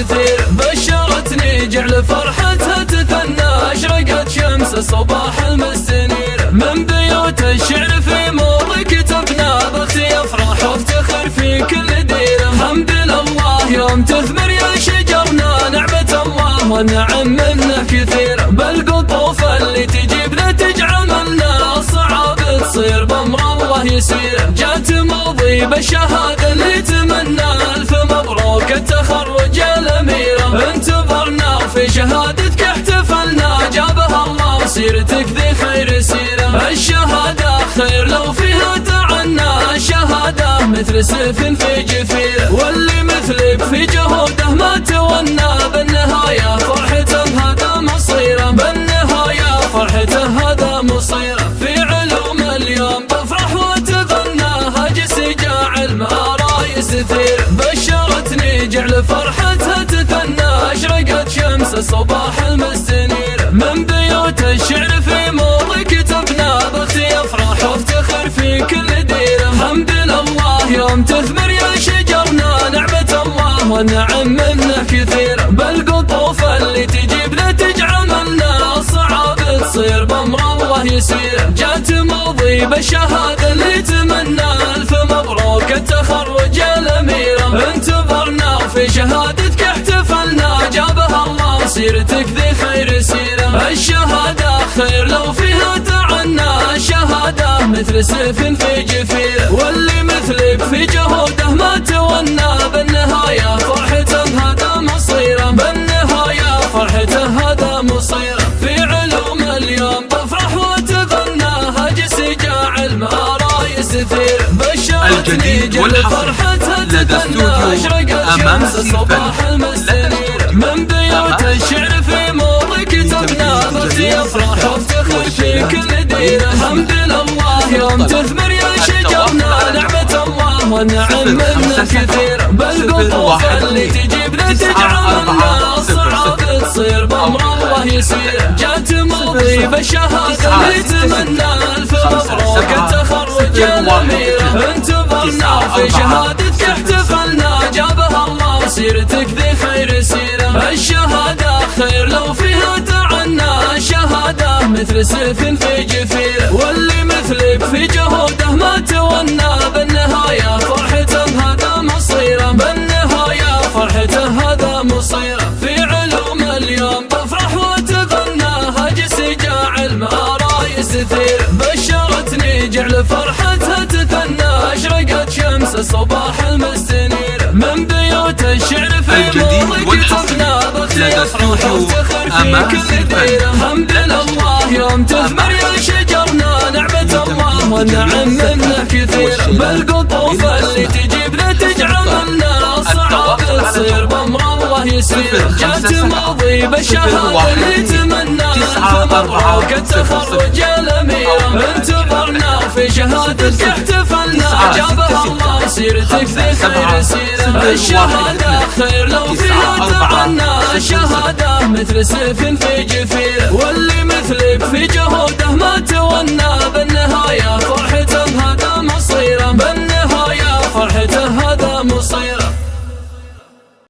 يثير بشرتني جعل فرحتها تثنى أشرقت شمس صباح المستنير من بيوت الشعر في موضي كتبنا بختي يفرح وافتخر في كل ديره حمد لله يوم تثمر يا شجرنا نعمة الله والنعم منه كثير بالقطوف اللي تجيب نتج عملنا الصعاب تصير بأمر الله يسير جات ماضي بالشهادة اللي تمنى ألف مبروك التخرج الأميرة انتظرنا في شهادتك احتفلنا جابها الله سيرتك ذي خير سيرة الشهادة خير لو فيها تعنى الشهادة مثل سيف في جفير واللي مثلك في جهوده ما تونى بالنهاية فرحته هذا مصيره بالنهاية فرحته هذا مصيره في علوم اليوم بفرح وتغنى هاجس جاعل رايس ثير بشرتني جعل فرحتها تثنى أشرقت شمس صباح المستنير من بيوت الشعر في موضي كتبنا بختي يفرح وافتخر في كل ديره حمد لله يوم تثمر يا شجرنا نعمة الله والنعم منه كثير بالقطوف اللي تجيب نتج عملنا الصعاب تصير بأمر الله يسير جات ماضي بالشهادة اللي تمنى ألف مبروك التخرج الأميرة انتظرنا في شهادتك احتفلنا جابها الله سيرتك ذي خير سيرة الشهادة خير لو فيها تعنى الشهادة مثل سيف في جفير واللي مثلك في جهوده ما تونى بالنهاية فرحته هذا مصيره بالنهاية فرحته هذا مصيره في علوم اليوم بفرح وتغنى هاجس جاعل رايس ثير بشرتني جل فرحتها تثنى أشرقت شمس صباح المستنير من بيوت الشعر في موضي كتبنا بختي يفرح وافتخر في كل ديره حمد لله يوم تثمر يا شجرنا نعمة الله والنعم منه كثير بالقطوف اللي تجيب نتج عملنا الصعاب تصير بأمر الله يسير جات ماضي بالشهادة اللي تمنى ألف مبروك التخرج الأميرة انتظرنا في شهادتك احتفلنا جابها الله سيرتك ذي خير سيرة الشهادة خير لو فيها تعنى الشهادة مثل سيف في جفير واللي مثلك في جهوده ما تونى بالنهاية فرحته هذا مصيره بالنهاية فرحته هذا مصيره في علوم اليوم بفرح وتغنى هاجس جاعل رايس ثير بشرتني جعل فرحتها تثنى أشرقت شمس صباح المستنير من بيوت الشعر في موضي كتبنا بختي يفرح وافتخر في كل ديره حمد لله يوم تثمر يا شجرنا نعمة الله والنعم منه كثير بالقطوف اللي تجيب نتج عملنا الصعاب تصير بأمر الله يسير جات ماضي بالشهادة اللي تمنى ألف مبروك التخرج الأميرة انتظرنا في شهادتك احتفلنا جابها الله سيرتك ذي خير سيرة الشهادة خير لو فيها تعنى الشهادة مثل سيف في جفير واللي مثلك في جهوده ما تونى بالنهاية فرح